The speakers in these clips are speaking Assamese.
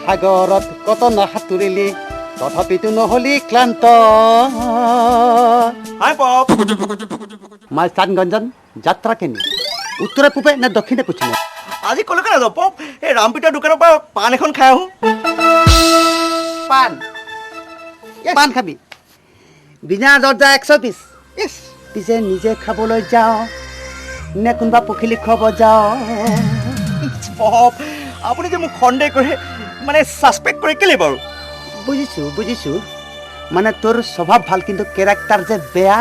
সাগৰত কত নাসাঁতুৰিলি তথাপিতো নহলি ক্লান্ত হাই পপ মই চানগঞ্জন যাত্ৰা কেনি উত্তৰে পূবে নে দক্ষিণে পশ্চিমে আজি কলৈকে নাযাওঁ পপ এই ৰামপিতাৰ দোকানৰ পৰা পাণ এখন খাই আহোঁ পাণ পাণ খাবি বিনা দৰ্জা 120 পিছে নিজে খাবলৈ যাওঁ নে কোনোবা পখিলি খুৱাব যাওঁ পপ আপুনি যে মোক সন্দেহ কৰে মানে ছাছপেক্ট কৰে কেলে বাৰু বুজিছোঁ মানে তোৰ স্বভাৱ ভাল কিন্তু কেৰেক্টাৰ যে বেয়া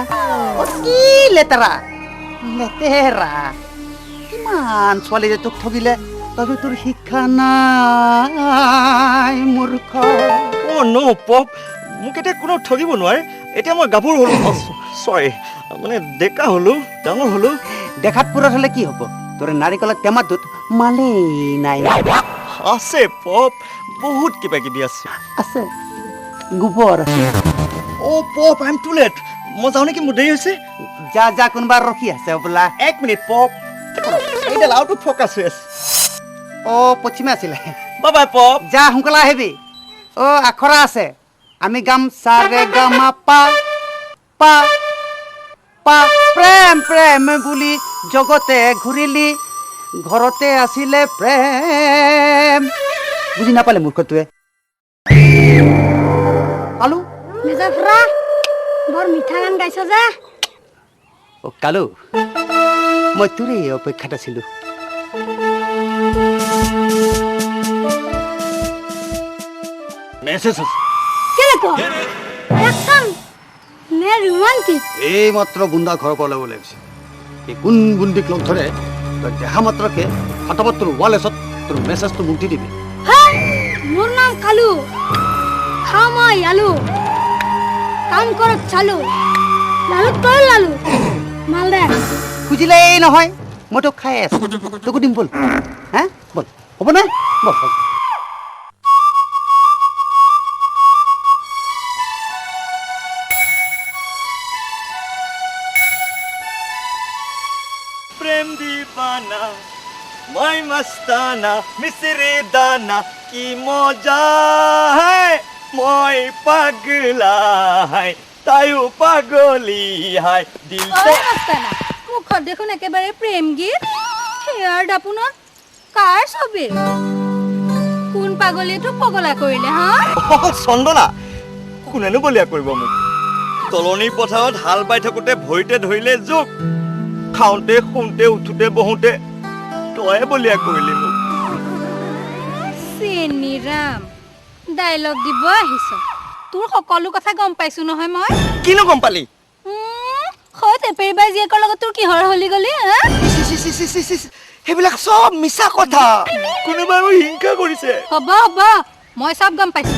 অতি লেতেৰা কিমান ছোৱালী যে তোক ঠগিলে তথাপি তোৰ শিক্ষা নাই মূৰ্খ অ' ন' পপ মোক এতিয়া কোনো ঠগিব নোৱাৰে এতিয়া মই গাভৰু হ'লো চৰি মানে ডেকা হ'লো ডাঙৰ হ'লো দেখাত পুৰত হ'লে কি হ'ব তোৰ নাৰিকলৰ টেমাটোত মালেই নাই আছে পপ বহুত কিবা কিবি আছে গোবৰ আছে অ' পপ আই এম টু লেট মই যাওঁ নেকি মোৰ দেৰি হৈছে যা কোনোবা ৰখি আছে বোলা 1 মিনিট পপ এইডাল আউট অফ ফ'কাছ হৈ আছে পশ্চিমে আছিলে বাই পপ যা সোনকালে আহিবি আখৰা আছে আমি গাম সা ৰে গা মা পা পা পা প্ৰেম প্ৰেম বুলি জগতে ঘূৰিলি ঘৰতে আছিলে প্ৰেম বুজি নাপালে মূৰ্খটোৱে কালু মেজাফৰা বৰ মিঠা গান গাইছ যে কালু মই তোৰে অপেক্ষাত আছিলো মেছেজ আছে কেনেকুৱা একদম নে ৰোমান্টিক এই মাত্ৰ গুণ্ডা ঘৰৰ পৰা ওলাই গৈছে এই কোন গুণ্ডিক লগ ধৰে তই দেখা মাত্ৰকে ফটাফট তোৰ ৱালেছত তোৰ মেছেজটো মোক দি দিবি মোৰ নাম কালু খাওঁ মই আলু কাম কৰক চালু লালু তই লালু মালদে খুজিলেই নহয় মই তোক খাই আছো তোকো দিম বল হা বল হ'ব নে বল প্রেম দিবানা মই মস্তানা মিশ্রি দানা কি মজা হায় মই পাগলা হায় তাইও পাগলি হায় দিল মুখত দেখোন একেবাৰে প্ৰেম গীত হেয়াৰ দাপোনত কাৰ ছবি কোন পাগলীটো পগলা কৰিলে হা চন্দনা কোনেনো বলিয়া কৰিব মোক তলনি পথাৰত হাল বাই থাকোঁতে ভৰিতে ধৰিলে জোক খাওঁতে শুওঁতে উঠোঁতে বহোঁতে তয়ে বলিয়া কৰিলি মোক চেনিৰাম ডাইলগ দিব আহিছ তোৰ সকলো কথা গম পাইছো নহয় মই কিনো গম পালি তেপেৰিবাই জীয়েকৰ লগত তোৰ কিহৰ হলি গলি সেইবিলাক চব মিছা কথা কোনোবাই মোক হিংসা কৰিছে হ'ব মই চব গম পাইছো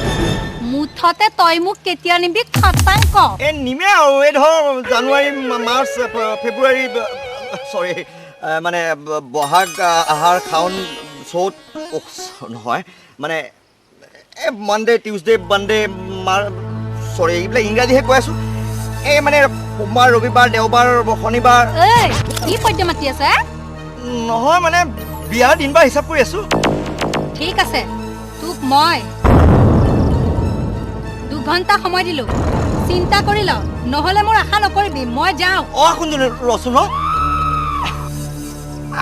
মুঠতে তই মোক কেতিয়া নিবি খাটাং ক নিমে আৰু এই ধৰ জানুৱাৰী মাৰ্চ ফেব্ৰুৱাৰী চৰি মানে বহাগ আহাৰ শাওণ চ'ত নহয় মানে এই মানডে টিউজডে মানডে চৰি এইবিলাক ইংৰাজীহে কৈ আছোঁ এই মানে সোমবাৰ ৰবিবাৰ দেওবাৰ শনিবাৰ কি পদ্য মাতি আছে নহয় মানে বিয়াৰ দিনবাৰ হিচাপ কৰি আছোঁ ঠিক আছে তোক মই 2 ঘণ্টা সময় দিলো চিন্তা কৰি ল নহ'লে মোৰ আশা নকৰিবি মই যাওঁ শুন ৰচোন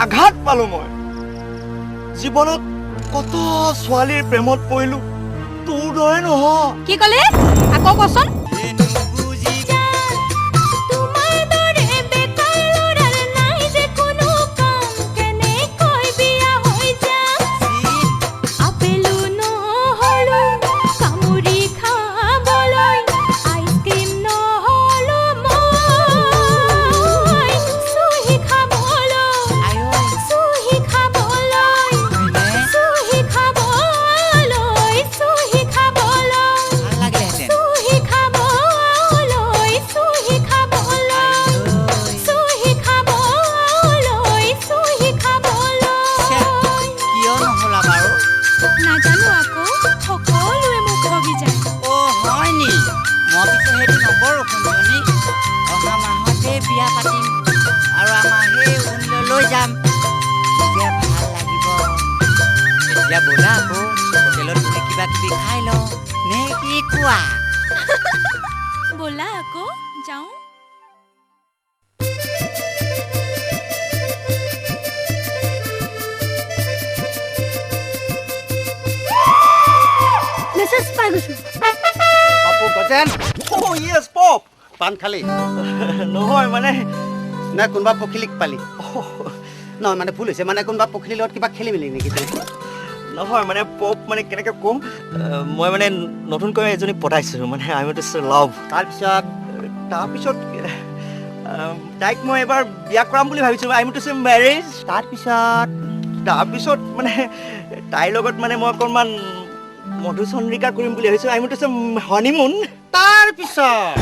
আঘাত পালোঁ মই জীৱনত কত ছোৱালীৰ প্ৰেমত পৰিলোঁ তোৰ দৰে নহয় কি ক'লি আকৌ কচোন এতিয়া ব'লা আকৌ হোটেলত গৈ কিবা কিবি খাই লওঁ নে কি কোৱা ব'লা আকৌ যাওঁ মেছেজ পাই গৈছোঁ পাপু গজেন অ' য়েছ পপ পাণ খালি নহয় মানে নে কোনোবা পখিলিক পালি নহয় মানে ভুল হৈছে মানে কোনোবা পখিলিৰ লগত কিবা খেলি মেলি নেকি নহয় মানে পপ মানে কেনেকৈ ক'ম মই মানে নতুনকৈ এজনী পতাইছোঁ মানে আই ৱান্ট টু লাভ তাৰপিছত তাইক মই এবাৰ বিয়া কৰাম বুলি ভাবিছোঁ আই ৱান্ট টু চে মেৰেজ তাৰপিছত মানে তাইৰ লগত মানে মই অকণমান মধুচন্দ্ৰিকা কৰিম বুলি ভাবিছোঁ আই ৱান্ট টু চে হনিমুন তাৰপিছত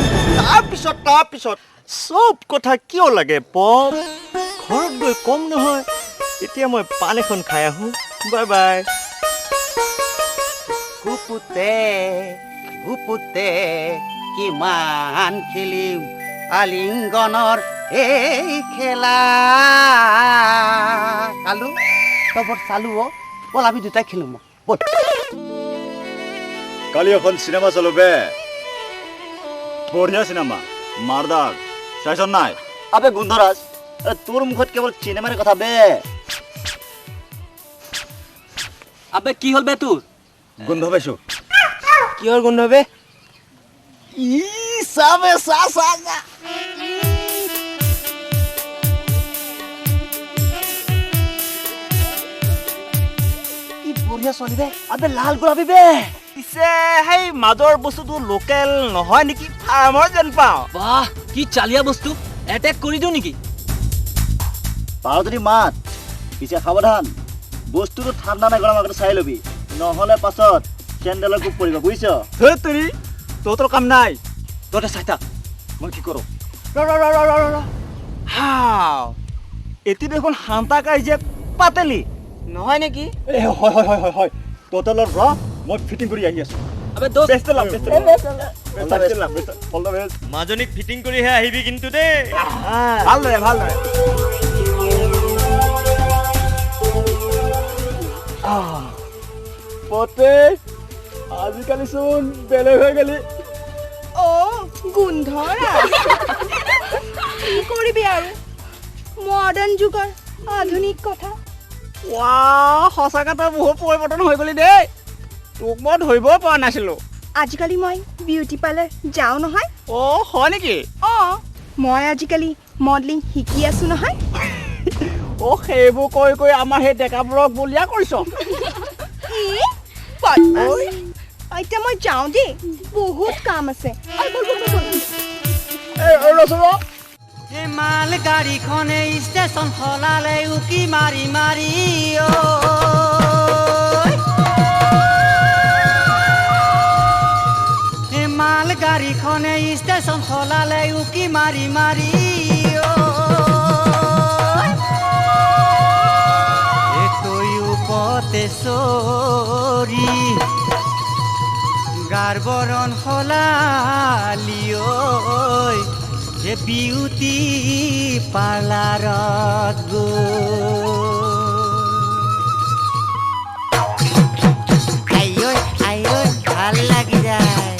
চব কথা কিয় লাগে পপ ঘৰত গৈ কম নহয় এতিয়া মই পাণ এখন খাই আহোঁ বাই বাই গুপুতে কিমান খেলিম আলিংগনৰ এই খেলা কালু তবত চালু বল আমি দুটাই খেলো বল কালি এখন সিনেমা চালো বে বঢ়িয়া সিনেমা মারদার চাইছ নাই আবে গুন্ধরাজ তোর মুখত কেবল সিনেমার কথা বে আবে কি হ'ল বে তোৰ গন্ধ পাইছো কিহৰ গোন্ধ বে ই সাবে সা সা কি বঢ়িয়া চলিবে আবে লাল গোলাপী বে পিছে সেই মাজৰ বস্তুটো লোকেল নহয় নেকি ফাৰ্মৰ যেন পাওঁ বাহ কি চালিয়া বস্তু এটেক কৰি দিওঁ নেকি পাৰ যদি মাত পিছে সাৱধান বস্তুটো ঠাণ্ডা নাই গৰম আগতে চাই লবি নহলে পাছত চেণ্ডেলৰ কোপ পৰিব বুজিছ ধেই তেৰি তহঁতৰ কাম নাই তহঁতে চাই থাক মই কি কৰোঁ হাও এটি দেখোন শান্তা কাজিয়া পাতেলি নহয় নেকি এ হয় হয় হয় হয় হয় তোতৰ লগত ৰ মই ফিটিং কৰি আহি আছো আবে দোস্ত best love all the best মাজনীক ফিটিং কৰিহে আহিবি কিন্তু দেই ভালদৰে পতে আজিকালি চোন বেলেগ হৈ গেলি গোন্ধৰা কি কৰিবি আৰু মডাৰ্ণ যুগৰ আধুনিক কথা সঁচাকৈ তই বহুত পৰিৱৰ্তন হৈ গলি দেই তোক মই ধৰিবই পৰা নাছিলোঁ আজিকালি মই বিউটি পাৰ্লাৰ যাওঁ নহয় অ' হয় নেকি অঁ মই আজিকালি মডেলিং শিকি আছোঁ নহয় অ' সেইবোৰ কৈ কৈ আমাৰ সেই ডেকাবোৰক বলিয়া কৰিছ এতিয়া মই যাওঁ দেই বহুত কাম আছে মাল গাড়ীখনে ষ্টেচন সলালে উকি মাৰি মাৰি মাল গাড়ীখনে ষ্টেচন সলালে উকি মাৰি মাৰি তৈও পতে চৰি গাৰ বৰণ সলালি হে বিউটি পাৰ্লাৰত গৈ ভাল লাগি যায়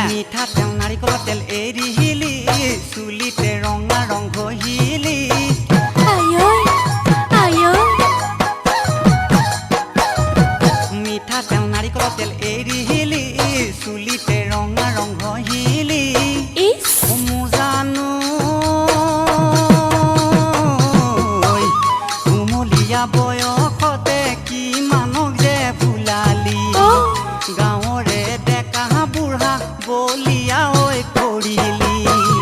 মিঠা তেল নাৰিকলৰ তেল এৰিহিলি চুলিতে ৰঙা ৰং ঘহিলি মিঠা তেল নাৰিকলৰ তেল এৰিহিলি চুলিতে ৰঙা ৰং ঘহিলি জানো কুমলীয়া বয়সতে কিমানক যে ভুলালি গাঁৱৰে ডেকা বুঢ়া বলিয়া ঐ কৰিলি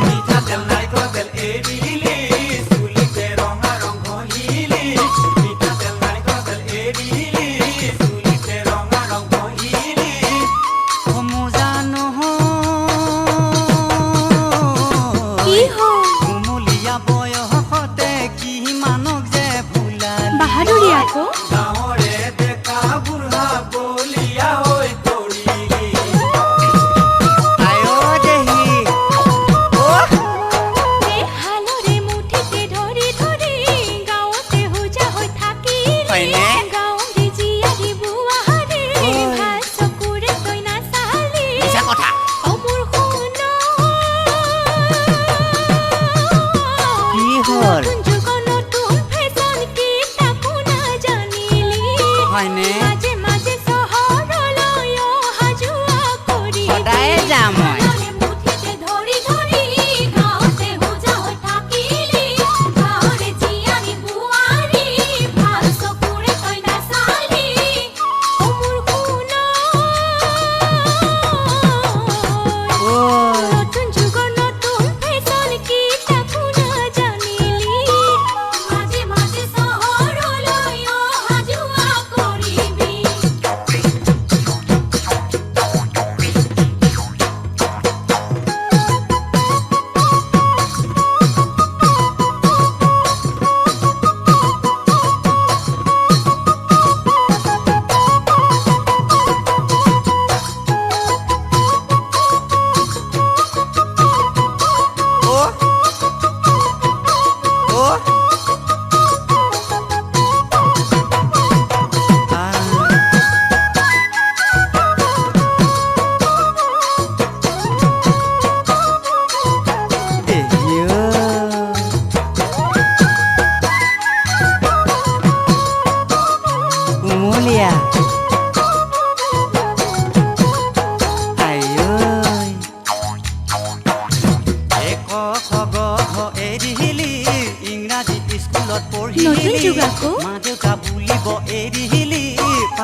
মিঠাতেল নাৰিকলৰ তেল এৰিলি চুলিতে ৰঙা ৰং ঘহিলি মিঠাতেল নাৰিকলৰ তেল এৰিলি চুলিতে ৰঙা ৰং ঘহিলি জানো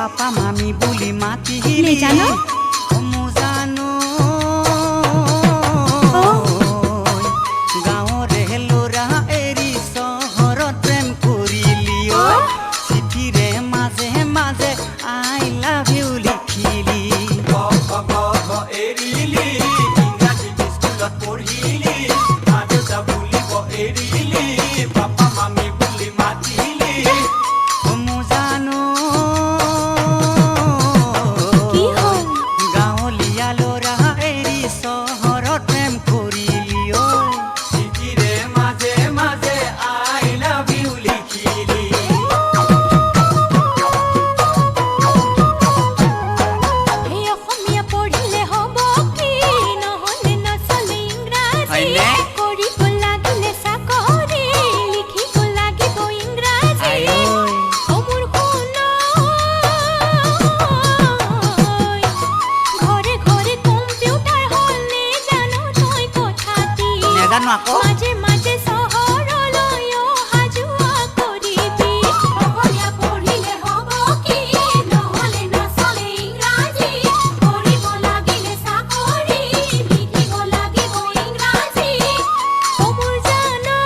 পাপা মামি বুলি মাতিলি নেজানো? জানো অ'। গাঁৱৰে ল'ৰা এৰি চহৰত প্ৰেম কৰিলি অ'। চিঠিৰে মাজে মাজে আই লাভ ইউ লিখিলি এৰিলি ইংৰাজী স্কুলত পঢ়িলি মা দেউতা বুলিব এৰিলি পাপা মামি বুলি মাতিলি জানো কি হ'ল? গাঁৱলীয়া ল'ৰা এৰি চহৰত প্ৰেম কৰিলি ঐ চিঠিৰে মাজে মাজে আই লাভ ইউ লিখিলি এই অসমীয়া পঢ়িলে হ'ব কি নহ'লে নচলে ইংৰাজী হয়নে? কৰিব লাগিলে চাকৰি লিখিব লাগিব ইংৰাজী আই ঐ অ মোৰ সোণাই ঘৰে ঘৰে কম্পিউটাৰ হ'ল নে জানো তই কথাটি নেজানো আকৌ মাজে মাজে চহৰলৈ অহা যোৱা কৰিবি অসমীয়া পঢ়িলে হ'ব কি নহ'লে নচলে ইংৰাজী কৰিব লাগিলে চাকৰি লিখিব লাগিব ইংৰাজী অ মোৰ জানৈ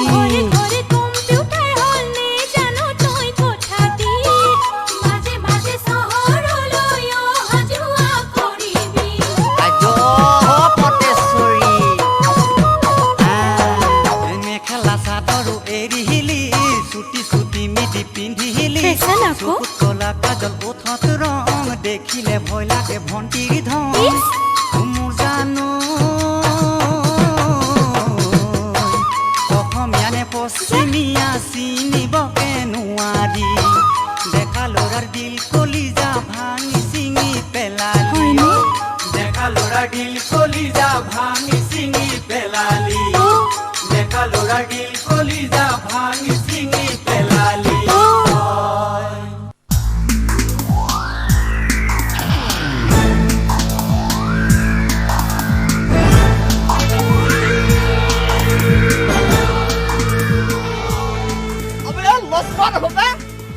ঘৰে ঘৰে কম্পিউটাৰ হ'ল নে জানো তই কথাটি মাজে মাজে চহৰলৈ অহা যোৱা কৰিবি আজ পটেশ্বৰী মেখেলা চাদৰো এৰিলি চুটি চুটি মিটি পিন্ধিলি ফেশ্বন আকৌ। চকুত কলা কাজল ওঠত ৰং দেখিলে ভয় লাগে ভণ্টিৰ ধন ইছ। মোৰ জানো অসমীয়া নে পশ্চিমীয়া চিনিবকে নোৱাৰি ডেকা ল'ৰাৰ দিল কলিজা ভাঙি চিঙি পেলালি হয়নে? ডেকা ল'ৰাৰ দিল কলিজা ভাঙি চিঙি পেলালি অ'। ডেকা ল'ৰাৰ দিল কলিজা ভাঙি চিঙি পেলালি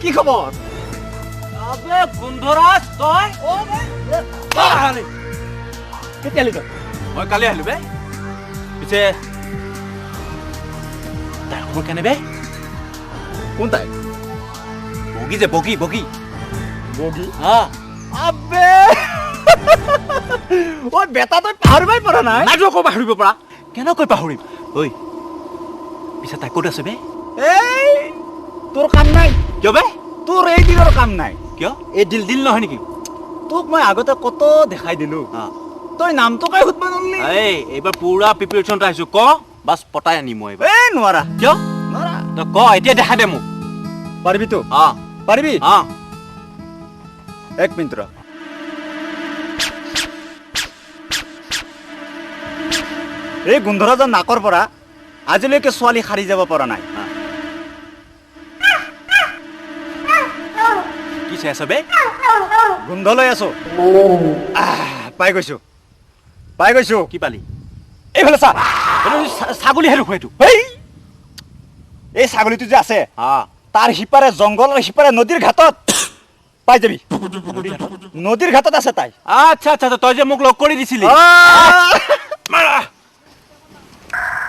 কি খবৰ আবে গোন্ধৰাজ তই কেতিয়ালৈ তই মই কালি আহিলো বে পিছে তাৰ খবৰ কেনে বে কোন তাই বগী যে বগী বগী বগী হা আবে ঐ বেটা তই পাহৰিবই পৰা নাই নাই আকৌ পাহৰিব পৰা কেনেকৈ পাহৰিম ঐ পিছে তাই ক'ত আছে বে এই তোৰ কাম নাই কিয় বে তোৰ এই দিনৰ কাম নাই কিয় এই দিল দিল নহয় নেকি তোক মই আগতে কত দেখাই দিলো হা তই নামটো কাই সুধবা নৰলি এই এইবাৰ পুৰা প্ৰিপেৰেশ্যন আহিছো ক বাছ পটাই আনিম মই এইবাৰ এই নোৱাৰা কিয় নোৱাৰা তই ক এতিয়া দেখা দে মোক পাৰিবি তো অ পাৰিবি অ এক মিনিট ৰ এই গোন্ধৰাজৰ নাকৰ পৰা আজিলৈকে ছোৱালী সাৰি যাব পৰা নাই কি চাই আছ বে গোন্ধ লৈ আছো পাই গৈছো পাই গৈছো কি পালি এইফালে চা ছাগলী হেৰু এইটো এই এই ছাগলীটো যে আছে হা তাৰ সিপাৰে জংঘল আৰু সিপাৰে নদীৰ ঘাটত পাই যাবি নদীৰ ঘাটত আছে তাই আচ্ছা আচ্ছা তই যে মোক লগ কৰি দিছিলি মাৰা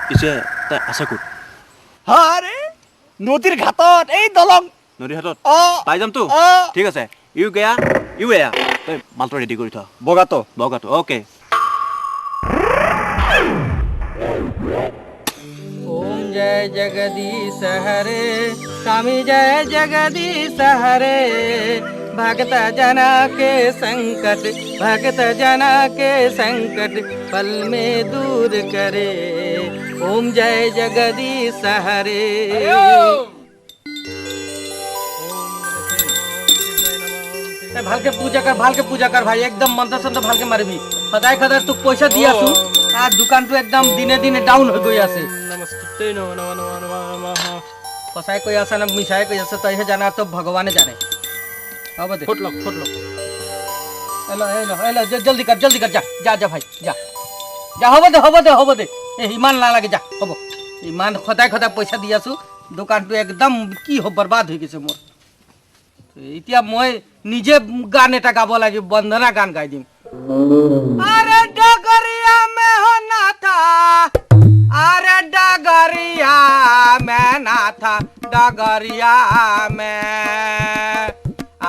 পিছে তাই আছে ক'ত আৰে নদীৰ ঘাটত এই দলং নদীৰ হাতত অ পাই যামতো অ। ঠিক আছে ইউ গেয়া ইউ এয়া তই মালটো ৰেডি কৰি থ বগাটো বগাটো অ'কে ओम जय जगदीश हरे स्वामी जय जगदीश हरे भक्त जना के संकट पल में दूर करे ओम जय जगदीश हरे ভালকে পূজা কৰ ভাই একদম মন্ত্ৰ চন্ত্ৰ ভালকে মাৰিবি সদায় সদায় তোক পইচা দি আছো আর দোকানটো একদম দিনে দিনে ডাউন হৈ গৈ আছে সঁচাই কৈ আছা না মিছাই কৈ আছা তইহে জানা তো ভগৱানে জানে হ'ব দে ফুট লক এলো জলদি কৰ যা ভাই যা হ'ব দে এই ইমান নালাগে যা হ'ব ইমান সদায় পইচা দি আছো দোকানটো একদম কি হ'ব বৰবাদ হৈ গৈছে মোৰ এতিয়া মই নিজে গান এটা গাব লাগিব বন্দনা গান গাই দিম अरे डगरिया में हो ना था अरे डगरिया में ना था डगरिया में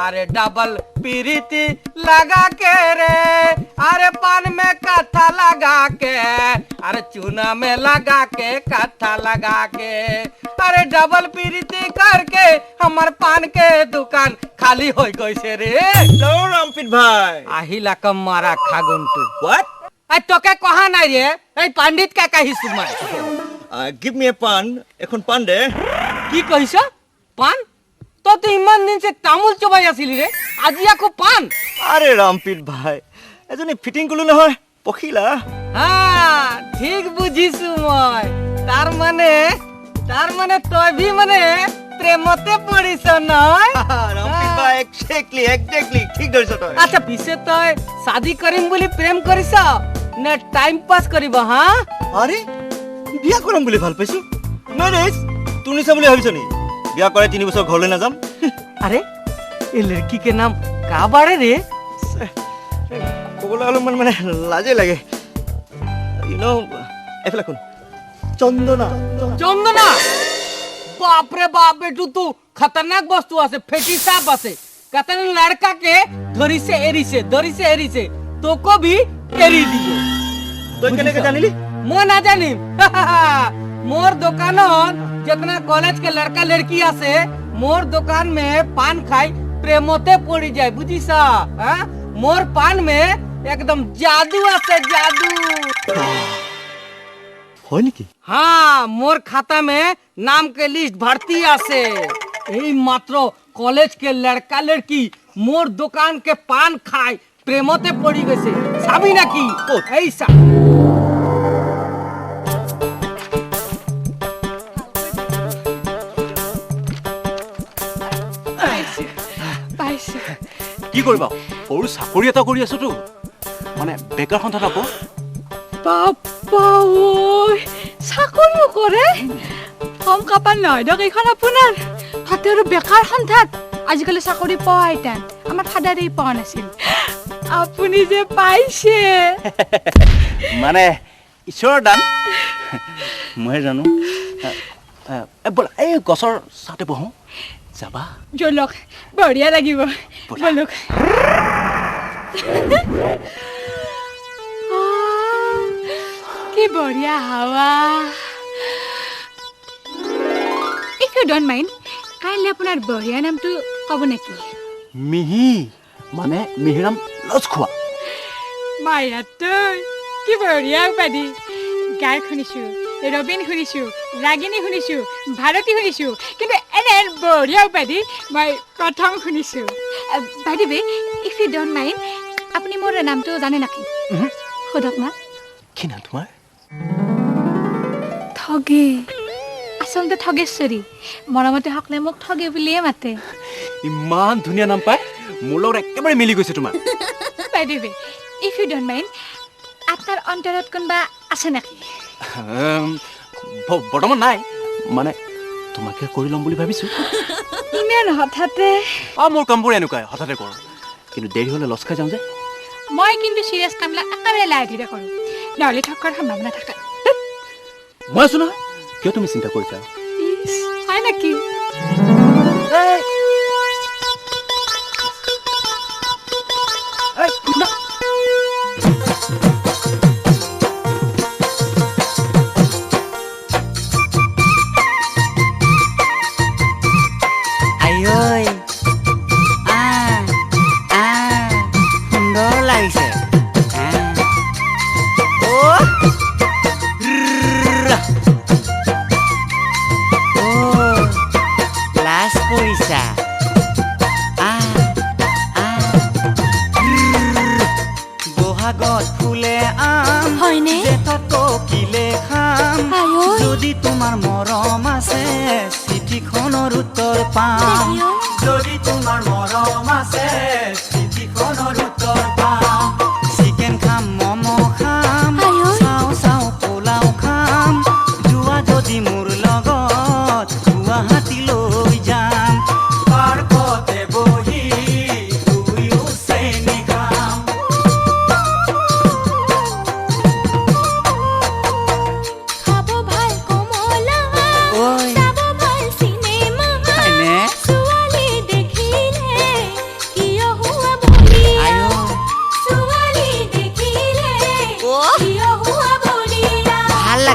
अरे डबल पीरीती लगा के रे अरे पान में कथा लगा के अरे चूना में लगा के कथा लगा के अरे डबल पीरीती करके हमार पान के दुकान खाली हो गई से रे হেল্ল' ৰামপিত ভাই আহিলা কম মাৰা খাগুনটো হোৱাট এই তোকে কহা নাই রে এই পাণ্ডিত কা কাহিছো মই গিভ মি এ পান এখন পান দে কি কইছ পান তো ইমান দিন সে তামুল চবাই আছিলি রে আজি আকো পান আরে ৰামপিত ভাই এজনী ফিটিং কৰিলো নহয় পখিলা হ্যাঁ ঠিক বুঝিছো মই তাৰ মানে তই ভি মানে প্ৰেমতে পড়িছ নয় ৰামপিত ভাই এক্সাক্টলি ঠিক ধৰিছ তই আচ্ছা পিছে তই শাদি কৰিম বুলি প্ৰেম কৰিছ নে টাইম পাস কৰিব হা আৰে বিয়া কৰাম বুলি ভাল পাইছো মেৰেজ তোৰ নিচা বুলি ভাবিছ নি বিয়া কৰে 3 বছৰ ঘৰলৈ নাযাম अरे ये लड़की के नाम का बाड़े रे ক'বলৈ অলপমান মানে লাজে লাগে ইউ নো এফালে কোন চন্দনা चंदना बाप रे बाप बेटू तू खतरनाक वस्तु आसे फेटी सांप आसे कहते लड़का के धरी से एरी से तो को भी एरी दियो তই কেনেকে জানিলি मो ना जानी मोर दुकानन जितना कॉलेज के लड़का लड़की आसे मोर दुकान में पान खाई प्रेमते पड़ी जाए बुझिसा हां मोर पान में एकदम जादू आसे जादू হয় নেকি हाँ मोर खाता में नाम के लिस्ट भर्ती आसे यही मात्र कॉलेज के लड़का लड़की मोर दुकान के पान खाए प्रेमते पड़ी गए साबी ना की ऐसा পাইছো কি কৰিবা সৰু চাকৰি এটা কৰি আছোতো মানে বেকাৰ সন্ধান আকৌ বাপ্পা ঐ চাকৰিও কৰে কম কাপাল নহয় দিয়ক এইখন আপোনাৰ তাতে আৰু বেকাৰ সন্ধান আজিকালি চাকৰি পোৱাই টান আমাৰ ফাদাৰে পোৱা নাছিল আপুনি যে পাইছে মানে ঈশ্বৰৰ দান মইহে জানো ব'লা এই গছৰ ছাতে বহো যাবা জলক বঢ়িয়া লাগিব বলক কি বঢ়িয়া হাৱা ইফ ইউ ডোন্ট মাইণ্ড কাইলৈ আপোনাৰ বঢ়িয়া নামটো ক'ব নেকি মিহি মানে মিহিৰাম লজ খোৱা মায়া তই কি বঢ়িয়া উপাধি গাই শুনিছো ৰবিন শুনিছো ৰাগিনী শুনিছো ভাৰতী শুনিছো কিন্তু এনে বঢ়িয়া উপাধি মই প্ৰথম শুনিছো বাইদেউ ইফ ইউ ডোন্ট মাইণ্ড আপুনি মোৰ নামটো জানে নেকি সোধক না কি নাম তোমাৰ ঠগে আচলতে ঠগেশ্বৰী মৰমতে সকলে মোক ঠগে বুলিয়ে মাতে ইমান ধুনীয়া নাম পাই মোৰ লগত একেবাৰে মিলি গৈছে তোমাৰ বাইদেউ ইফ ইউ ডোন্ট মাইণ্ড আপোনাৰ অন্তৰত কোনোবা আছে নেকি বৰ্তমান নাই মানে তোমাকে কৰি ল'ম বুলি ভাবিছো ইমান হঠাতে মোৰ কামবোৰ এনেকুৱাই হঠাতে কৰোঁ কিন্তু দেৰি হ'লে লচ খাই যাওঁ যে মই কিন্তু চিৰিয়াছ কামবিলাক একেবাৰে লাহে ধীৰে কৰোঁ নহ'লে ঠগাৰ সম্ভাৱনা থাকে মই আছো নহয় কিয় তুমি চিন্তা কৰিছা ইছ, হয় নেকি আইঐ সুন্দৰ লাগিছে লাজ কৰিছা বহাগত ফুলে আম হয়নে? জেঠত পকিলে খাম আইঐ। যদি তোমাৰ মৰম আছে চিঠিখনৰ উত্তৰ পাম যদি তোমাৰ মৰম আছে চিঠিখনৰ উত্তৰ পাম চিকেন খাম ম'ম' খাম চাও চাও পোলাও খাম যোৱা যদি মোৰ লগত খোৱা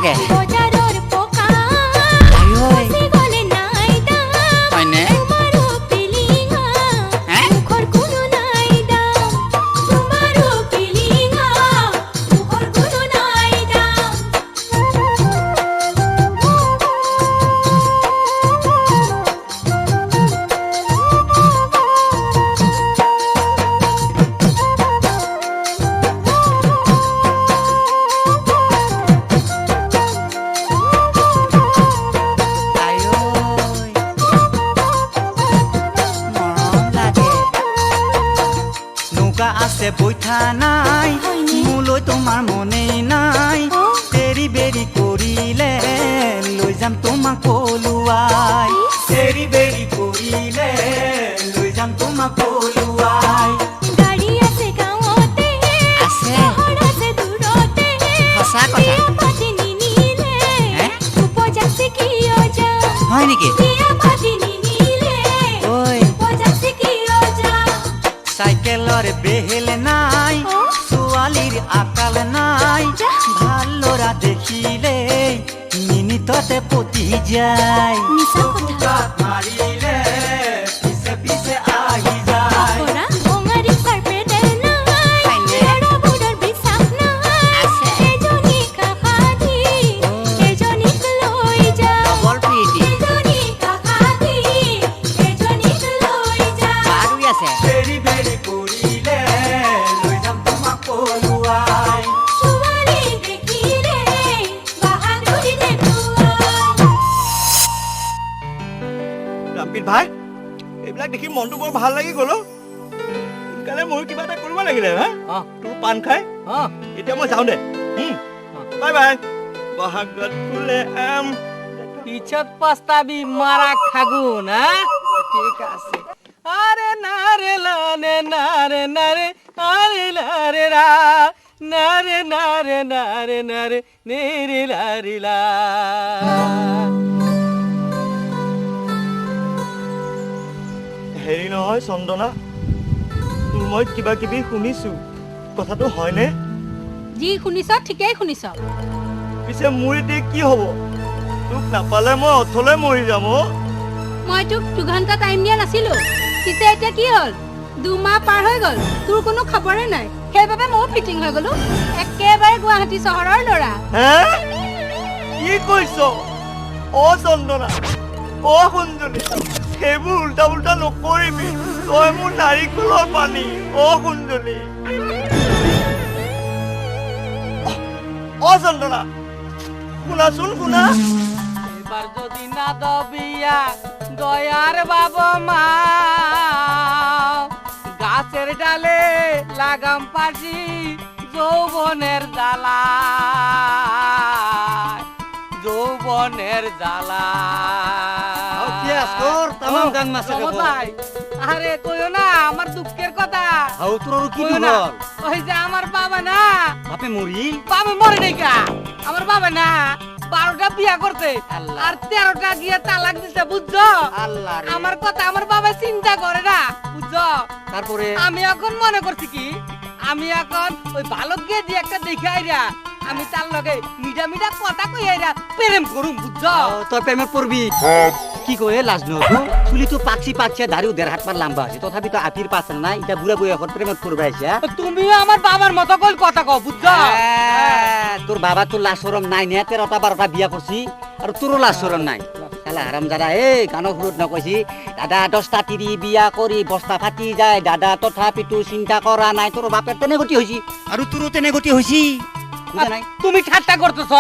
লাগে বজাৰৰ পকা আই ঐ ফচি গ'লে নাই দাম হয়নে তোমাৰো পিলিঙা হে? মুখৰ কোনো নাই দাম তোমাৰো পিলিঙা মুখৰ কোনো নাই দাম আই ঐ মৰম লাগে নৌকা আছে বৈঠা নাই হয়নে? মোলৈ তোমাৰ মনেই নাই অ? তেৰি বেৰি কৰিলে লৈ যাম তোমাক পলুৱাই তেৰি বেৰি কৰিলে লৈ যাম তোমাক পলুৱাই গাড়ী আছে গাঁৱতে আছে। চহৰ আছে দূৰতে সঁচা কথা। বিয়া পাতি নিনিলে হে? উপজাতি কিয় যাম হয় নেকি বিয়া পাতি নিনিলে ঐ উপজাতি কিয় যাম চাইকেলৰ বেহেল নাই অ? ছোৱালীৰ আকাল নাই যা। ভাল ল'ৰা দেখিলে মিনিটতে পতি যায় মিছা কথা। চকুপাত মাৰিলে পিছে পিছে আহি যায় অপৰা বঙাৰী কাৰ্পেটে নাই হয়নে? এৰাবোৰৰ বিশ্বাস নাই আছে। এজনী কাষাতি এজনীক লৈ যাম ডবল প্ৰীতি এজনী কাষাতি এজনীক লৈ যাম আৰু আছে বেৰি বেৰি কৰিলে লৈ যাম তোমাক পলুৱাই ছোৱালী দেখিলে বাহাদুৰি দেখুৱাই ৰামপিত ভাই এইবিলাক দেখি মনটো বৰ ভাল লাগি গ'ল সোনকালে ময়ো কিবা এটা কৰিব লাগিলে হা অ তোৰ পাণ খাই অ এতিয়া মই যাওঁ দে বাই বাই বহাগত ফুলে আম পিছত পস্তাবি মারা খাগুন হ্যাঁ ঠিক আছে আরে নারে লানে নারে নারে আরে লারে রা নারে নারে নারে নারে নেরে লারে লা হেৰি নহয় চন্দনা তোৰ মই কিবা কিবি শুনিছো কথাটো হয়নে যি শুনিছ ঠিকেই শুনিছ পিছে মোৰ এতিয়া কি হ'ব তোক নাপালে মই অথলে মৰি যাম অ' মই তোক 2 ঘণ্টা টাইম দিয়া নাছিলো পিছে এতিয়া কি হ'ল 2 মাহ পাৰ হৈ গ'ল তোৰ কোনো খবৰে নাই সেইবাবে ময়ো ফিটিং হৈ গ'লো একেবাৰে গুৱাহাটী চহৰৰ ল'ৰা হে কি কৈছ অ চন্দনা অ কুঞ্জলি সেইবোৰ উল্টা উল্টা নকৰিবি তই মোৰ নাৰিকলৰ পানী অ কুঞ্জলি অ চন্দনা শুনাচোন শুনা এবার যদি না দবিয়া দয়ার বাবা মা গাছের ডালে লাগাম পাজি যৌবনের জ্বালা যৌবনের জ্বালা আরে কইও না আমার দুঃখের কথা কইও না। ওই যে আমার বাবা না বাপে মরিল বাবা মরে নাই কা আমার বাবা না 12টা বিয়া করতে আর 13টা গিয়ে তালাক দিতে বুঝছো আল্লাহ রে। আমার কথা আমার বাবা চিন্তা করে না বুঝছো তারপরে আমি এখন মনে করছি কি আমি এখন ওই বালক গিয়ে দিয়ে একটা দেখে আইরা আমি তার লগে মিঠা মিঠা কথা কই আইরা প্রেম করুম বুঝছো তোর প্রেমে পড়বি কি কয়ে লাজ নতো চুলি তো পাকছি পাকছে দাড়িও 1.5 হাত পার লম্বা আছে তথাপি তো আপির পাছ না এটা বুড়া বই এখন প্রেমে পড়বে আইছে তুমিও আমার বাবার মতো কই কথা কও বুঝছো তোর বাবা তোর লাজ শরম নাই নে 13টা 12টা বিয়া করছি আর তোরও লাজ শরম নাই শালা হারাম দাদা এই গানো ফুরত নকইছি দাদা 10টা তিরি বিয়া করি বস্তা ফাটি যায় দাদা তথাপিতো চিন্তা করা নাই তোর বাপের তেনে গতি হইছি আর তোরও তেনে গতি হইছি বুঝা নাই তুমি ঠাট্টা করতেছ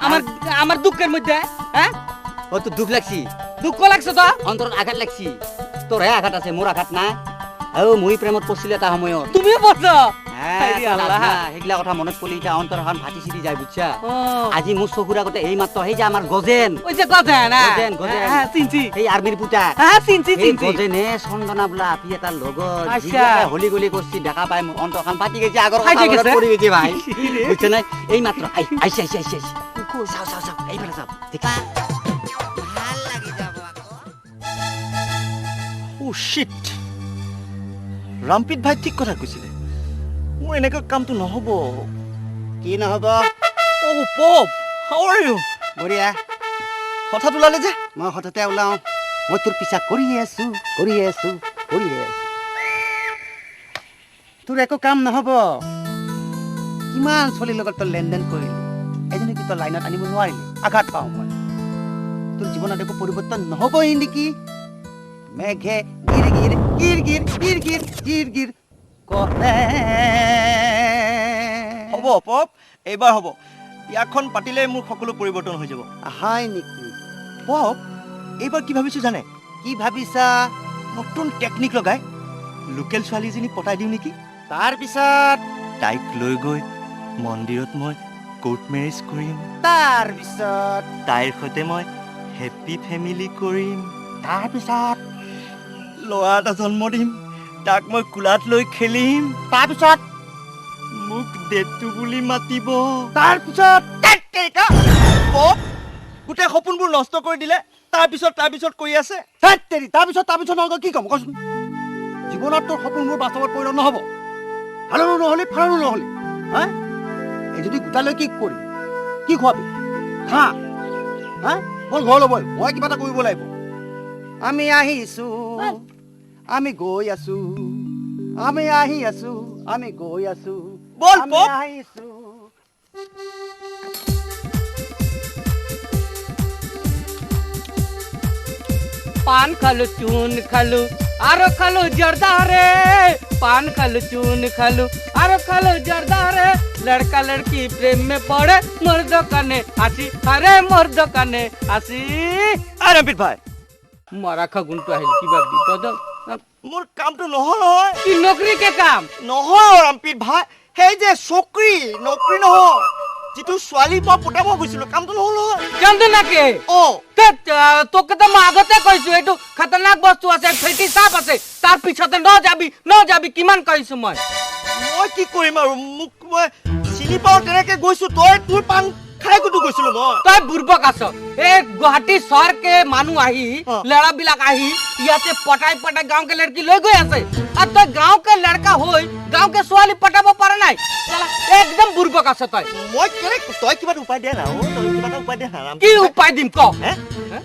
আমার আমার দুঃখের মধ্যে হ্যাঁ ও তো দুঃখ লাগছি দুঃখ লাগছে তো অন্তর আঘাত লাগছি তোর হে আঘাত আছে মোর আঘাত নাই আৰু মই প্ৰেমত পছিলে এটা সময়ত তুমিও বলছো সেইগিলা কথা মনত পৰি এতিয়া অন্তৰখন ফাটি চিটি যায় বুজিছা ও আজি মোৰ চকুৰ আগতে এই মাত্ৰ সেই যে আমাৰ গজেন ওই যে কথা না গজেন, গজেন। হ্যাঁ চিনছি সেই আৰ্মিৰ পুতা হ্যাঁ চিনছি সেই চিনছি গজেনে চন্দনা বোলা আপি এটাৰ লগত আচ্ছা। যিগিলাকে হলি গলি কৰছি দেখা পাই মোৰ অন্তৰখন ফাটি গৈছে আগৰ কথা ফাটি মনত গৈছে? পৰি গৈছে ভাই বুজিছা নাই এই মাত্ৰ আহিছে আহিছে আহিছে চাও চাও চাও এইফালে চাও দেখা ভাল লাগি যাব ও শিট ৰামপিত ভাই ঠিক কথা কৈছিলে মোৰ এনেকৈ কামটো নহ'ব কি নহ'ব ও পপ How are you? বঢ়িয়া হঠাৎ ওলালে যে মই হঠাতে ওলাও মই তোৰ পিছা কৰিয়ে আছো তোৰ একো কাম নহ'ব কিমান ছোৱালীৰ লগত তই লেনদেন কৰিলি এজনীকে তই লাইনত আনিব নোৱাৰিলি আঘাত পাওঁ মই তোৰ জীৱনত একো পৰিৱৰ্তন নহ'বই নেকি মেঘে গিৰ গিৰ গিৰ গিৰ গিৰ গিৰ গিৰ গিৰ কৰে হ'ব পপ এইবাৰ হ'ব বিয়াখন পাতিলে মোৰ সকলো পৰিৱৰ্তন হৈ যাব হয় নেকি পপ এইবাৰ কি ভাবিছো জানে কি ভাবিছা নতুন টেকনিক লগাই লোকেল ছোৱালীজনী পতাই দিওঁ নেকি তাৰপিছত তাইক লৈ গৈ মন্দিৰত মই কোৰ্ট মেৰেজ কৰিম তাৰপিছত তাইৰ সৈতে মই হেপী ফেমিলি কৰিম তাৰপিছত ল'ৰা এটা জন্ম দিম তাক মই কোলাত লৈ খেলিম তাৰপিছত মোক দেতু বুলি মাতিব তাৰপিছত পপ গোটেই সপোনবোৰ নষ্ট কৰি দিলে তাৰপিছত কৰি আছে হেৎ তেৰি তাৰপিছত নহ'লে কি ক'ম কচোন জীৱনত তোৰ সপোনবোৰ বাস্তৱত পৰিণত নহ'ব ফালনো নহ'লি হা এই যদি গোটালৈ কি কৰিম কি খোৱাবি খা হা বল ঘৰলৈ বল মই কিবা এটা কৰিব লাগিব আমি আহিছো আমি গৈ আছো আমি আহি আছো আমি গৈ আছো বল, আমি পপ। আহিছো पान खालू चून खालू आरो खालू जर्दा रे पान खालू चून खालू आरो खालू जर्दा रे लड़का लड़की प्रेम में पड़े मोर दुकाने आसी अरे मोर दुकाने आसी ৰামপিত ভাই मारा खगुन तो আহিল কিবা বিপদ মোৰ কামটো নহয় কি নকৰি কে কাম নহয় ৰামপিত ভাই সেই যে চকৰি নকৰি নহয় যিটো ছোৱালী মই পতাব গৈছিলো কামটো নহ'ল নহয় জানতো নাকে তোকে তো মই আগতে কৈছো এইটো খতৰনাক বস্তু আছে ফেটি সাপ আছে তাৰ পিছতে ন যাবি কিমান কৈছো মই কি কৰিম আৰু মোক মই চিনি পাওঁ তেনেকে গৈছো তই তোৰ পাণ খাই কুটু গৈছিলো মই তই বুৰ্বক আছ এই গুৱাহাটী চহৰ কে মানুহ আহি লৰা বিলাক আহি ইয়াতে পটাই গাঁও কে লড়কি লৈ গৈ আছে আৰু তই গাঁও কে লড়কা হৈ গাঁও কে ছোৱালী পটাব পৰা নাই একদম বুৰ্বক আছ তই মই কেনে তই কিবা এটা উপায় দিয়া না তই কিবা এটা উপায় দিয়া না কি উপায় দিম ক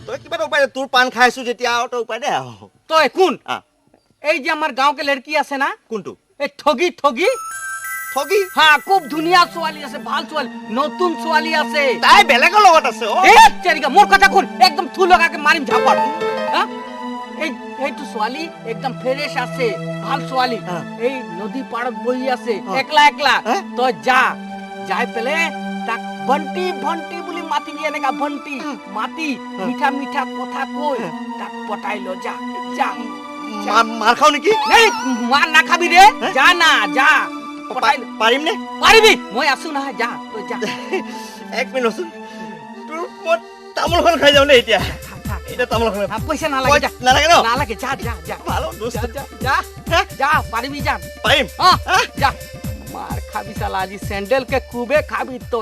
তই কিবা এটা উপায় তোৰ পাণ খাইছো যেতিয়া আৰু তই উপায় দে তই কোন আহ। এই যে আমাৰ গাঁও কে লড়কি আছে না কোনটো এই ঠগি ঠগি হ্যাঁ খুব ধুনীয়া ছোৱালী আছে ভাল ছোৱালী নতুন ছোৱালী আছে তাই বেলেগৰ লগত আছে চেৰিকা মোৰ কথা শুন একদম থু লগাকে মাৰিম ঝাপট এইটো ছোৱালী একদম ফ্ৰেছ আছে ভাল ছোৱালী এই নদী পাৰত বহি আছে একলা তই যাই পেলে তাক ভণ্টি বুলি মাতিবি এনেকা ভণ্টি মাতি মিঠা কথা কৈ তাক পটাই ল যা মাৰ খাও নেকি এই মাৰ নাখাবি ৰে যা পাৰিম নে পাৰিবি মই আছো নহয় যা তই যা এক মিনিট তোৰ মই তামোলখন খাই যাওঁ নে এতিয়া তামোলখন পইচা নালাগে যা নালাগে ন নালাগে যা ভালো দোস্ত যা পাৰিবি যা পাৰিম যা মার খাবি সালা আজি স্যান্ডেল কে কুবে খাবি তো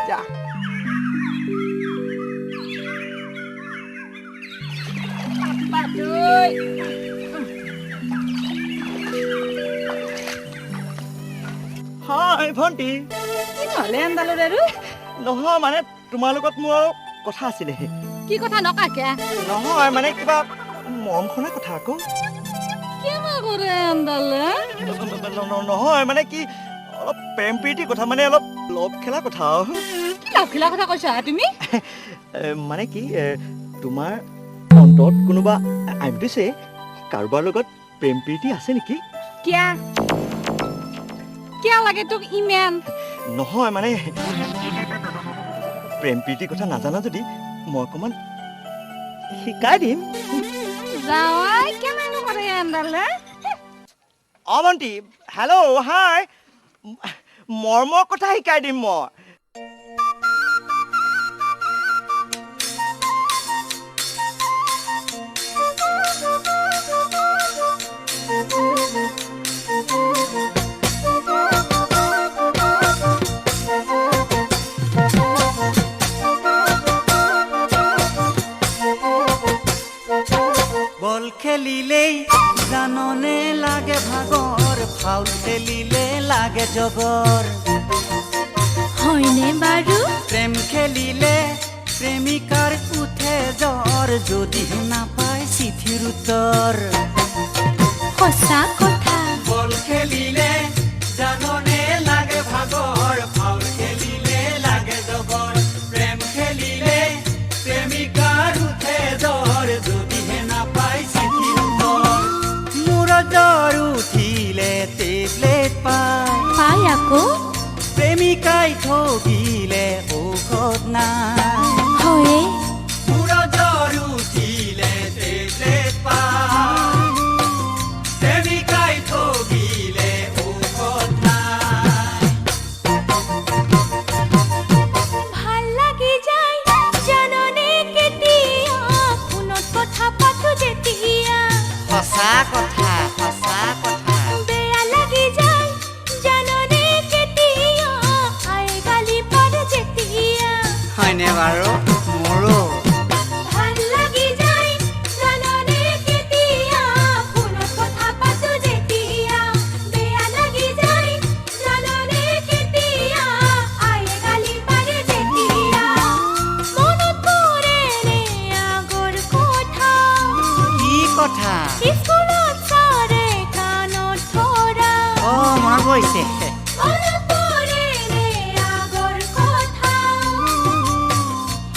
যা হাই ভণ্টি কি নহ'লে আন্দালৰ আৰু নহয় মানে তোমাৰ লগত মোৰ আৰু কথা আছিলে কি কথা নকাকে নহয় মানে কিবা মৰম খনা কথা আকৌ কেনে কৰে আন্দালে নহয় মানে কি অলপ প্ৰেম প্ৰীতিৰ কথা মানে অলপ লভ খেলা কথা কি লাভ খেলা কথা কৈছা তুমি মানে কি তোমাৰ অন্তৰত কোনোবা আইমটিছে কাৰোবাৰ লগত প্ৰেম প্ৰীতি আছে নেকি কিয় লাগে তোক ইমান নহয় মানে প্ৰেম প্ৰীতিৰ কথা নাজানা যদি মই অকণমান শিকাই দিম যাৱাই কেনে কৰে আন্দালে ভণ্টি হেল্ল' হাই মৰমৰ কথা শিকাই দিম মই বল খেলিলেই জাননে লাগে ভাগৰ ফাউল খেলিলে লাগে জগৰ হয়নে বাৰু প্ৰেম খেলিলে প্ৰেমিকাৰ উঠে জ্বৰ যদিহে নাপায় চিঠিৰ উত্তৰ সঁচা কথা বল খেলিলে জাননে লাগে ভাগৰ ফাউল খেলিলে লাগে জগৰ প্ৰেম খেলিলে প্ৰেমিকাৰ উঠে জ্বৰ যদিহে নাপায় চিঠিৰ উত্তৰ মোৰ জ্বৰ উঠিলে টেবলেট পায় পাই আকৌ প্ৰেমিকাই ঠগিলে ঔষধ নাই হয়ে মোৰ জ্বৰ উঠিলে টেবলেট পায় প্ৰেমিকাই ঠগিলে ঔষধ নাই ভাল লাগি যায় জাননে কেতিয়া ফোনত কথা পাতো যেতিয়া সঁচা কথা বেয়া লাগি যায় জাননে কেতিয়া আই গালি পাৰে যেতিয়া হয়নে বাৰু মোৰো ভাল লাগি যায় জাননে কেতিয়া ফোনত কথা পাতো যেতিয়া বেয়া লাগি যায় জাননে কেতিয়া আই গালি পাৰে যেতিয়া মনত পৰে নে আগৰ কথা কি কথা স্কুলত ছাৰে কাণত ধৰা অ মনত পৰিছে মনত পৰে নে আগৰ কথা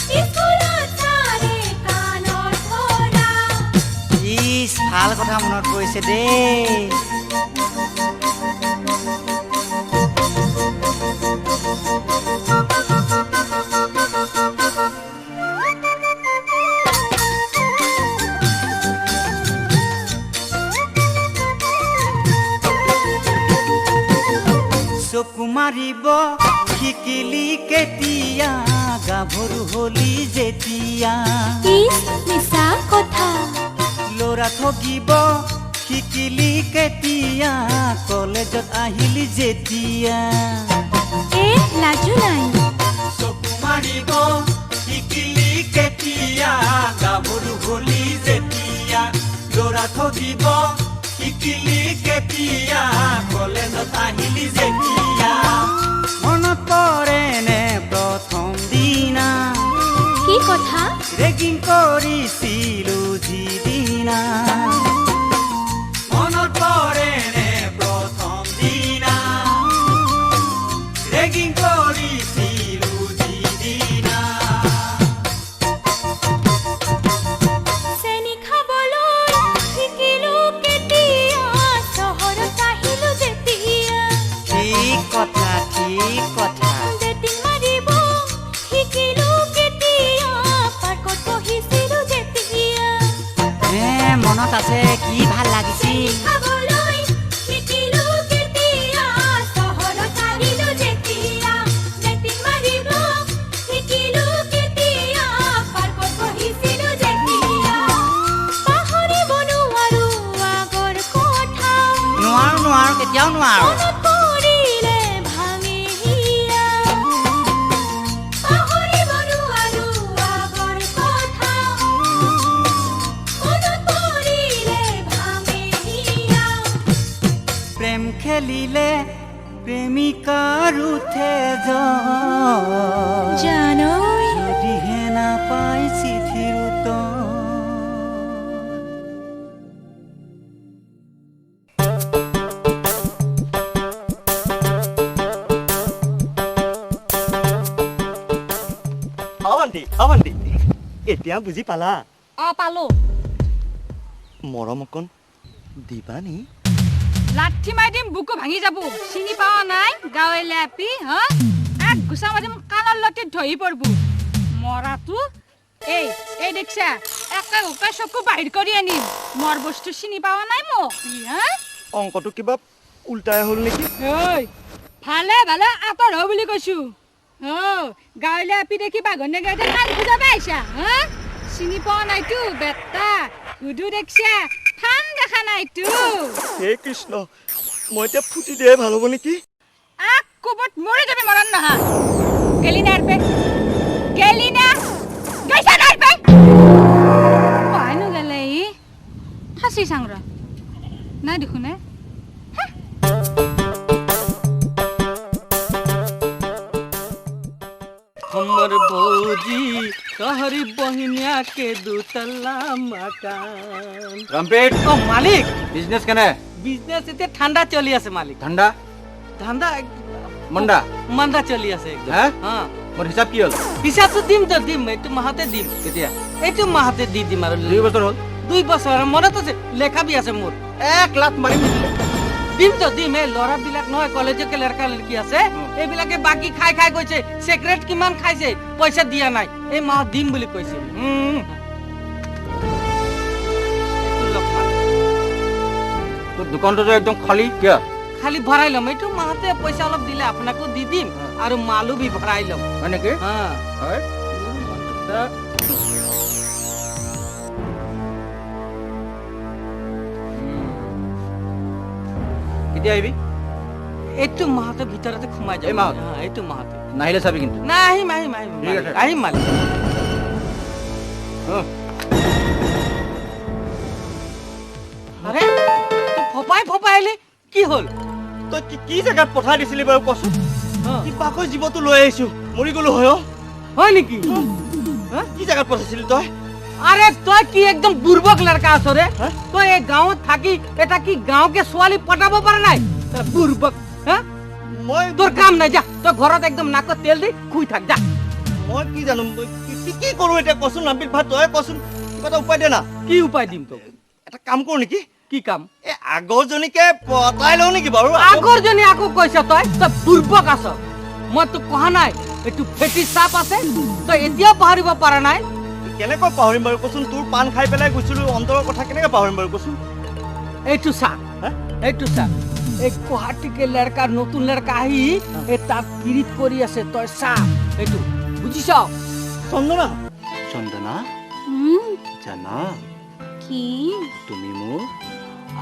স্কুলত ছাৰে কাণত ধৰা ইছ ভাল কথা মনত পৰিছে দেই চকু মাৰিব শিকিলি কেতিয়া গাভৰু হলি যেতিয়া ইছ মিছা কথা ল'ৰা ঠগিব শিকিলি কেতিয়া কলেজত আহিলি যেতিয়া লাজু নাই চকু মাৰিব শিকিলি কেতিয়া গাভৰু হলি যেতিয়া ল'ৰা ঠগিব শিকিলি কেতিয়া কলেজত আহিলি যেতিয়া মনত পৰে নে প্ৰথম দিনা কি কথা ৰেগিং কৰিছিলো যিদিনা মনত পৰে নে প্ৰথম দিনা ৰেগিং কৰিছিলো যিদিনা চেনি খাবলৈ শিকিলো কেতিয়া চহৰত আহিলো যেতিয়া ঠিক কথা ডেটিং মাৰিব শিকিলো কেতিয়া পাৰ্কত বহিছিলো যেতিয়া মনত আছে কি ভাল লাগিছিল খাবলৈ শিকিলো কেতিয়া চহৰত আহিলো যেতিয়া ডেটিং মাৰিব শিকিলো কেতিয়া পাৰ্কত বহিছিলো যেতিয়া পাহৰিব নোৱাৰো আগৰ কথা নোৱাৰো কেতিয়াও নোৱাৰো মনত পৰিলে ভাঙি হিয়া পাহৰিব নোৱাৰো আগৰ কথা মনত পৰিলে ভাঙি হিয়া প্ৰেম খেলিলে প্ৰেমিকাৰ উঠে জ্বৰ জানৈ যদিহে নাপায় চিঠিৰ উত্তৰ আৱান্তি এতিয়া বুজি পালা পালো মৰম অকণ দিবানি লাঠি মাৰি দিম বুকু ভাঙি যাব চিনি পাৱা নাই গাঁৱলীয়া আপি হা এক গুচা মাৰি দিম কাণৰ লতিত ধৰি পৰব মৰাটো এই দেখছা একে উকা চকু বাহিৰ কৰি আনিম মোৰ বস্তু চিনি পাৱা নাই মোক হা অংকটো কিবা উল্টাই হ'ল নেকি ঐ ভালে আঁতৰ হ বুলি কৈছো গাঁৱলীয়া আপি দেখি বাঘনে গাঁৱতে কাণ খোজাব আহিছা হা চিনি পোৱা নাইতো বেটা গুদু দেখছা থান দেখা নাইতো হে কৃষ্ণ মই এতিয়া ফুটি দিয়ে ভাল হ'ব নেকি কোবত মৰি যাবি মৰণ নহা গেলি না আরবে গেলি না গৈছা না আরবে পাইনো গেলে ই ফাঁসি সাংরা নাই দেখুনে तोहरी बहिनिया के दुतला मकान ৰামপেট ओ मालिक বিজনেছ কেনে বিজনেস এতিয়া ঠান্ডা চলি আছে মালিক ঠাণ্ডা ধান্দা মন্দা মান্দা চলি আছে একদম হ্যাঁ? হ্যাঁ মোৰ হিচাপ কি হ'ল হিচাপটো দিম তো দিম এইটো মাহতে দিম কেতিয়া এইটো মাহতে দি দিম আৰু 2 বছৰ হ'ল 2 বছৰ মনত আছে লেখা বি আছে মোৰ 1 লাখ মাৰিম দিম তো দিম এই ল'ৰাবিলাক নহয় কলেজকে লড়কা লড়কি আছে এইবিলাকে বাকি খাই খাই গৈছে সিগাৰেট কিমান খাইছে পইচা দিয়া নাই এই মাহ দিম বুলি কৈছে তোৰ দোকানটো যে একদম খালী কিয় খালি ভৰাই ল'ম এইটো মাহতে পইচা অলপ দিলে আপোনাকো দি দিম আৰু মালো বি ভৰাই ল'ম হয় নেকি হা হয় কেতিয়া আহিবি এইটো মাহতে ভিতৰতে সোমাই যাম এই মাহত? হা, এইটো মাহতে নাহিলে চাবি কিন্তু না আহিম আহিম আহিম ঠিক আছে। আহিম মালিক আৰে তই ফপাই ফপাই আহিলি কি হ'ল তই কি জেগাত পঠাই দিছিলি বাৰু কচোন হা, কিবাকৈ জীৱটো লৈ আহিছো মৰি গলো হয় হয় নেকি কি জেগাত পঠাইছিলি তই আরে তুই কি একদম বুর্বক লড়কা আছো রে হ্যাঁ? তুই এই গাঁৱত থাকি এটা কি গাঁৱকে ছোৱালী পটাব পাৰা নাই বুৰ্বক হ্যাঁ মই তোৰ কাম নাই যা তোৰ ঘৰত একদম নাকত তেল দি শুই থাক যা মই কি জানো কি কৰো এতিয়া কচোন নাম্বিত ভাই তই কচোন কিবা এটা উপায় দে না কি উপায় দিম তোক এটা কাম কৰো নেকি কি কাম এই আগৰজনীকে পতাই লওঁ নেকি বাৰু আগৰ জনী আকৌ কৈছ তই তই বুৰ্বক আছ মই তোক কোৱা নাই এইটো ফেটি সাপ আছে তই এতিয়াও পাহৰিব পাৰা নাই কেনেকৈ পাহৰিম বাৰু কচোন তোৰ পাণ খাই পেলাই গৈছিলো অন্তৰৰ কথা কেনেকৈ পাহৰিম বাৰু কচোন এইটো চা হ্যাঁ? এইটো চা এই গুৱাহাটীকে লড়কা নতুন লড়কা আহি এই তাক পীড়িত কৰি আছে তই চা এইটো বুজিছ চন্দনা চন্দনা জানা কি তুমি মোৰ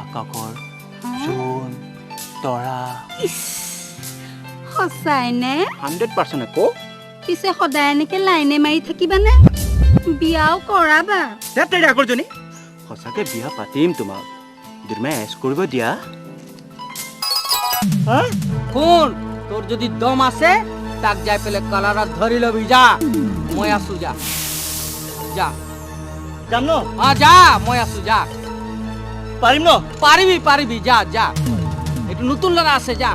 আকাশৰ জোন তৰা সঁচাই নে 100% আকৌ পিছে সদায় এনেকে লাইনে মাৰি থাকিবানে বিয়াও কৰাবা তেৰি আগৰজনী সঁচাকে বিয়া পাতিম তোমাক দুৰ্মে এছ কৰিব দিয়া শুন তোৰ যদি দম আছে তাক যাই পেলে কলাৰত ধৰি লবি যা মই আছো যা যা যাম ন যা মই আছো যা পাৰিম ন পাৰিবি পাৰিবি যা যা এইটো নতুন ল'ৰা আছে যা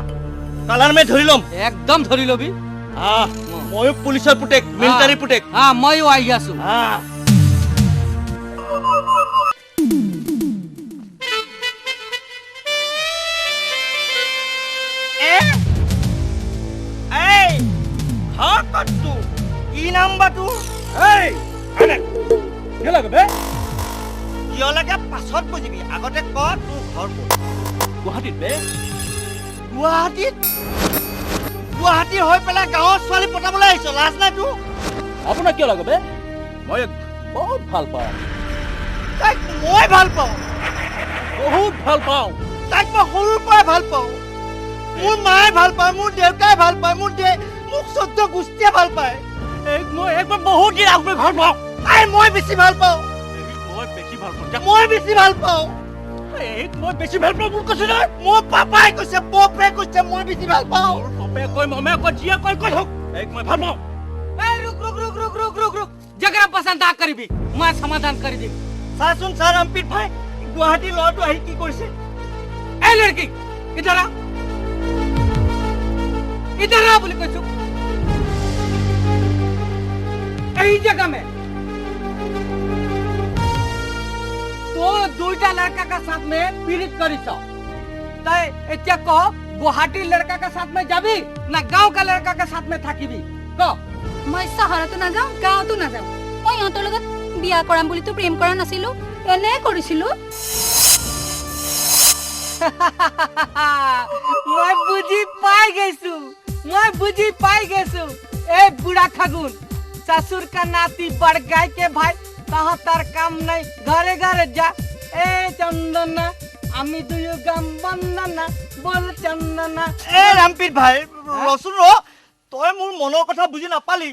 কালাৰ মে ধৰি ল'ম একদম ধৰি লবি ময়ো পুলিচৰ পুতেক মিলিটাৰী পুতেক ময়ো আহি আছো কি নাম বা তোৰ কিয়লৈকে পাছত বুজিবি আগতে ক তোৰ ঘৰ গুৱাহাটীত বে গুৱাহাটীত গুৱাহাটী হৈ পেলাই গাঁৱৰ ছোৱালী পতাবলৈ আহিছ লাজ নাই তোৰ আপোনাক কিয় লাগে বে মই বহুত ভাল পাওঁ তাইক মই ভাল পাওঁ বহুত ভাল পাওঁ তাইক মই সৰুৰ পৰাই ভাল পাওঁ মোৰ মায়ে ভাল পায় মোৰ দেউতাই ভাল পায় মোক 14 গোষ্ঠীয়ে ভাল পায় মই একবাৰ বহুত দিন আগলৈ ভাল পাওঁ মই বেছি ভাল পাওঁ মই বেছি ভাল পাওঁ মই বেছি ভাল পাওঁ মই বেছি ভাল পাওঁ মোক কৈছে নহয় মোৰ পাপাই কৈছে পপে কৈছে মই বেছি ভাল পাওঁ পপে কৈ মমে কৈ জিয়া কৈ কৈ থাক মই ভাল পাওঁ रुक रुक रुक रुक रुक रुक रुक जगरा पसंद आ करिबी मैं समाधान कर दी চাচোন ছাৰ অম্পিত ভাই গুৱাহাটী ল'ৰাটো আহি কি কৰিছে ए लड़की इधर आ बोले कुछ यही जगह में तो दुईटा लड़का का साथ में पीड़ित करिस तय एत्या कह गुवाहाटी लड़का का साथ में जाबी ना गांव का लड़का का साथ में থাকিবি कह মই চহৰতো নাযাওঁ গাঁৱতো নাযাওঁ মই ইহঁতৰ লগত বিয়া কৰাম বুলিতো প্ৰেম কৰা নাছিলো এনে কৰিছিলো মই বুজি পাই গৈছো ए बुढ़ा खगुन ससुर का नाती बड़ गाय के भाई तार काम नहीं घरे घरे जा ए चंदना আমি দুয়ো গাম বন্দনা বল চন্দনা ৰামপিত ভাই ৰচোন তই মোৰ মনৰ কথা বুজি নাপালি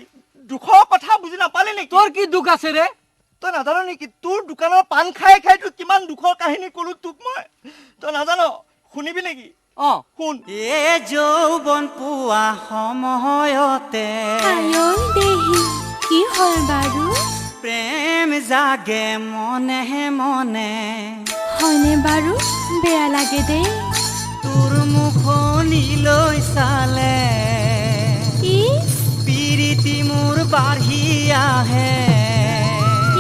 দুখৰ কথা বুজি নাপালি নেকি তোৰ কি দুখ আছে ৰে তই নাজানো নেকি তোৰ দোকানৰ পাণ খাই খাই তোৰ কিমান দুখৰ কাহিনী কলো তোক মই তই নাজানো শুনিবি নেকি শুন যৌৱন পোৱা সময়তে আয়ৈ দেহি কি হয় বাৰু প্ৰেম জাগে মনে মনে হয়নে বাৰু বেয়া লাগে দেই তোৰ মুখনিলৈ চালে ইছ পিৰিতি মোৰ বাঢ়ি আহে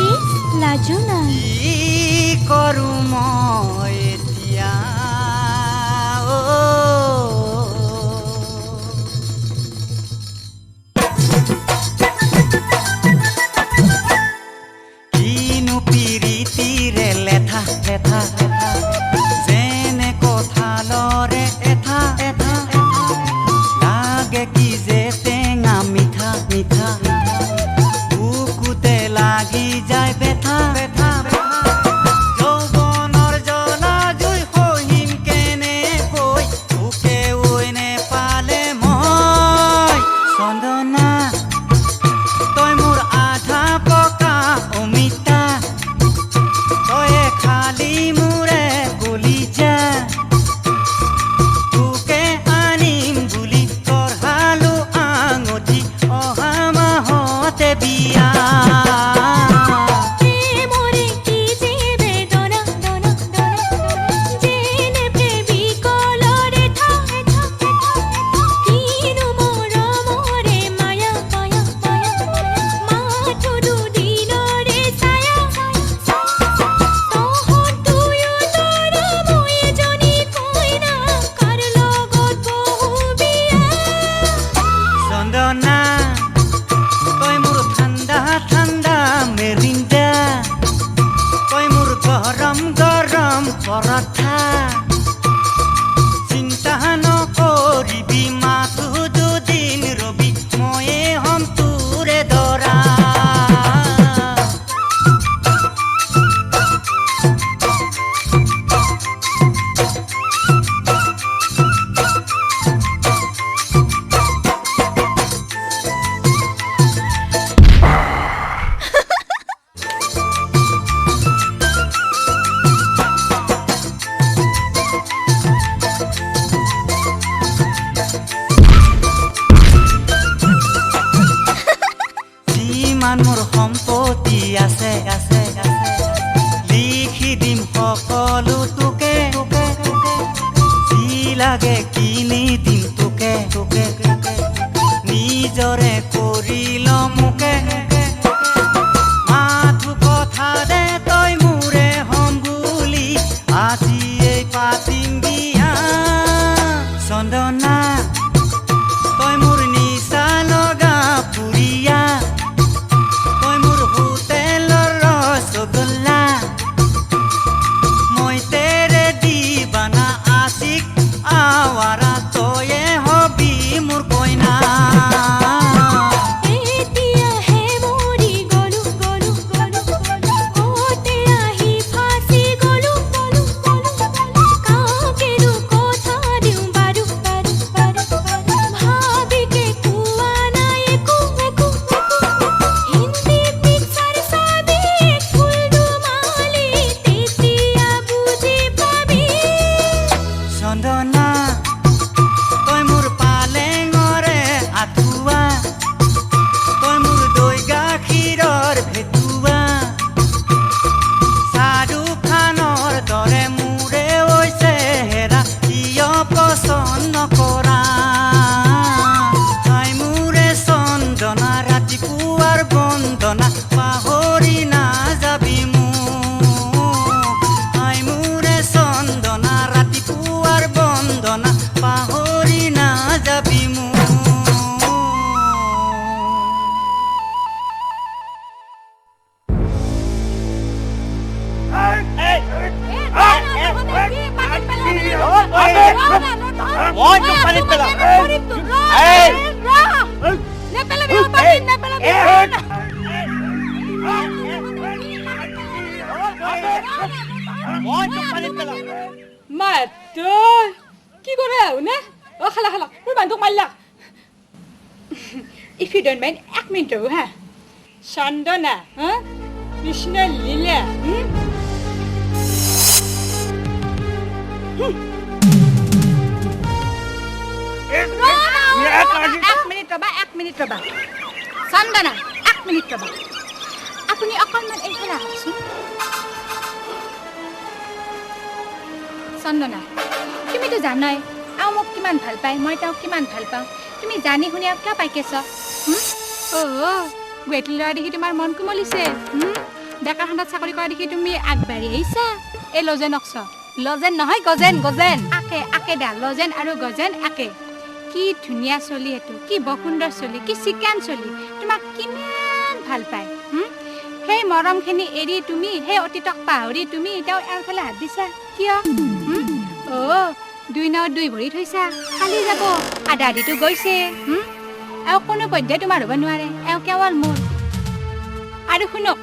ইছ লাজো নাই কি কৰো মই এতিয়া কিনো পিৰিতিৰে লেঠা লেঠা যেনে কঁঠালৰে এঠা এঠা লাগে কি যে টেঙা মিঠা মিঠা বুকুতে লাগি যায় বেঠা বেঠা যৌৱনৰ জ্বলা জুই সহিম কেনেকৈ তোকে ঐ নেপালে মই চন্দনা তই মোৰ আধা পকা অমিতা তয়ে খালি মোৰে গলি যা তোকে আনিম বুলি গঢ়ালো আঙঠি অহা মাহতে বিয়া প্ৰেমৰে কি যে বেদনা দনা দনা যেনে প্ৰেমিকলৰ এঠা এঠা কিনো মৰমৰে মায়া মায়া মায়া মাথো দুদিনৰে ছায়া তহঁত দুয়ো তৰা মই এজনী কইনা কাৰ লগত বহু বিয়া চন্দনা তই মোৰ ঠাণ্ডা ঠাণ্ডা মেৰিণ্ডা তই মোৰ গৰম গৰম পৰঠা চিন্তা নকৰিবি মাথো দুদিন ৰবি ময়ে হ'ম তোৰে দৰা যিমান মোৰ সম্পত্তি আছে আছে আছে লিখি দিম সকলো তোকে তোকে যি লাগে কিনি দিম তোকে তোকে নিজৰে কৰি ল'ম মোকে মাথো কথা দে তই মোৰে হ'ম বুলি আজিয়েই পাতিম বিয়া চন্দনা তই মোৰ নিচা লগা পুৰিয়া তই মোৰ হোটেলৰ ৰসগোল্লা মই তেৰে দিবানা আছিক আৱাৰা তয়ে হবি মোৰ কইনা এতিয়াহে মৰি গলো গলো গলো কতে আহি ফাঁচি গলো গলো গলো কাকেৰো কথা দিওঁ বাৰু বাৰু বাৰু ভাবিকে কোৱা নাই একো একো হিন্দী পিকচাৰ চাবি ফুল দুমালি তেতিয়া বুজি পাবি চন্দনা তই মোৰ পালেঙৰে আঁঠুৱা তই মোৰ দৈ গাখীৰৰ ভেটুৱা শ্বাহৰুখ খানৰ দৰে মোৰে ঐ চেহেৰা কিয় পচন্দ নকৰা তাই মোৰে চন্দনা ৰাতিপুৱাৰ বন্দনা পাহৰি নাযাবি মোক তাই মোৰে চন্দনা ৰাতিপুৱাৰ বন্দনা পাহৰি নাযাবি মোক মই তোক পানীত পেলাম। এই! মই তোক পানীত পেলাম। মাত্ৰ কি কৰে আৰু নে অ' খালা খালা মোৰ মানুহটোক মাৰিলা if you don't mind 1 minute ৰ'ব হা চন্দনা হা কৃষ্ণ লীলা এক মিনিট ৰ'বা চন্দনা 1 মিনিট ৰ'ব আপুনি অকণমান এইফালে আহকচোন চন্দনা তুমিতো জানাই আৰু মোক কিমান ভাল পায় মই তেওঁক কিমান ভাল পাওঁ তুমি জানি শুনি আৰু কিয় পাইকেছ গুৱাহাটী ল'ৰা দেখি তোমাৰ মন কোমলিছে ডেকা খান্দাত চাকৰি কৰা দেখি তুমি আগবাঢ়ি আহিছা এই লজেন অক্স লজেন নহয় গজেন গজেন আকে আকে দা লজেন আৰু গজেন আকে কি ধুনীয়া চলি এইটো কি বসুন্দৰ চলি কি চিকেন চলি তোমাক কিমান ভাল পায় সেই মৰমখিনি এৰি তুমি সেই অতীতক পাহৰি তুমি এতিয়াও এওঁফালে হাত দিছা কিয় দুই নাৱত দুই ভৰি থৈছা খালি যাব আধা আধিটো গৈছে এওঁ কোনো পধ্যে তোমাৰ হ'ব নোৱাৰে এওঁ কেৱল মোৰ আৰু শুনক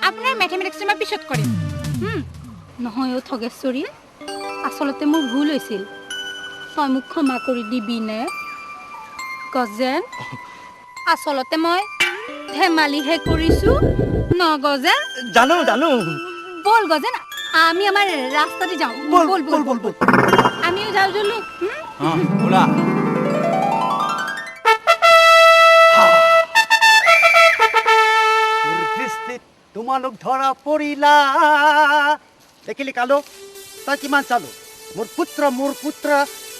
আপোনাৰ মেথমেটিক্স মই পিছত কৰিম নহয় অ' থগেশ্বৰী আচলতে মোৰ ভুল হৈছিল তই মোক ক্ষমা কৰি দিবি নে গজেন আচলতে মই ধেমালিহে কৰিছো ন গজেন জানো বল গজেন আমি আমাৰ ৰাস্তাতে যাওঁ বল আমিও যাওঁ জলু ব'লা দৃষ্টিত তোমালোক ধৰা পৰিলা দেখিলি কালো তই কিমান চালো মোৰ পুত্ৰ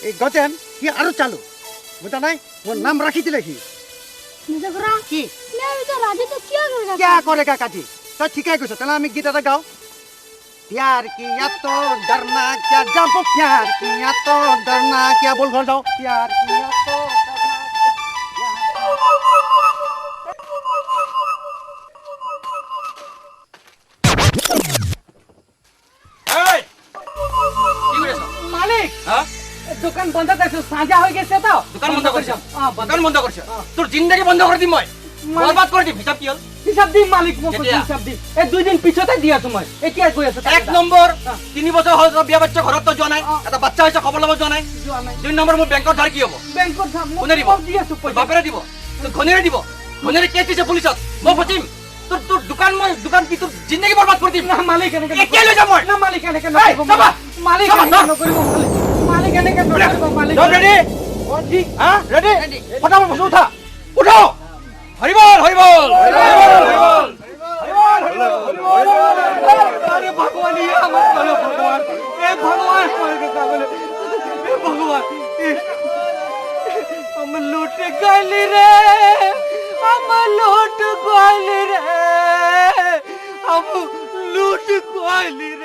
এই গজেন সি আৰু চালো বুজা নাই মোৰ নাম ৰাখি দিলে সি কি क्या करेगा काजी तो ठीक है कुछ चला हम गीत आता गाओ प्यार किया तो डरना क्या जंप प्यार किया तो डरना क्या बोल घर जाओ प्यार किया तो মালিক দোকান বন্ধ কৰিছো সাজা হৈ গৈছে তো দোকান বন্ধ কৰিছ তোৰ জিন্দগী বন্ধ কৰি দিম মই বৰবাদ কৰি দিম হিচাপ কি হ'ল হিচাপ দিম মালিক মোক হিচাপ দিম এই 2 দিন পিছতে দি আছো মই এতিয়া গৈ আছো 1 নম্বৰ 3 বছৰ হ'ল বিয়া বাচ্চা ঘৰত তো যোৱা নাই এটা বাচ্চা হৈছে খবৰ ল'ব যোৱা নাই 2 নম্বৰ মোৰ বেংকত ধাৰ কি হ'ব বেংকত কোনে দিব দি আছো বাপেৰে দিব তোৰ ঘনেৰে কেছ দিছে পুলিচত মই ফচিম তোৰ দোকান কি তোৰ জিন্দগী বৰবাদ কৰি দিম না মালিক এনেকে এতিয়া লৈ যাম মই না মালিক এনেকে নকৰিব মালিক এনেকে নকৰিব মালিক এনেকে নকৰিব মালিক ৰেডি ঠিক ৰেডি ফটাফট বস্তু উঠা হৰিবল अरे भगवान ये मत करो भगवान ए भगवान हमारे का बोले ए भगवान हम लूट गइल रे हम लूट गइल रे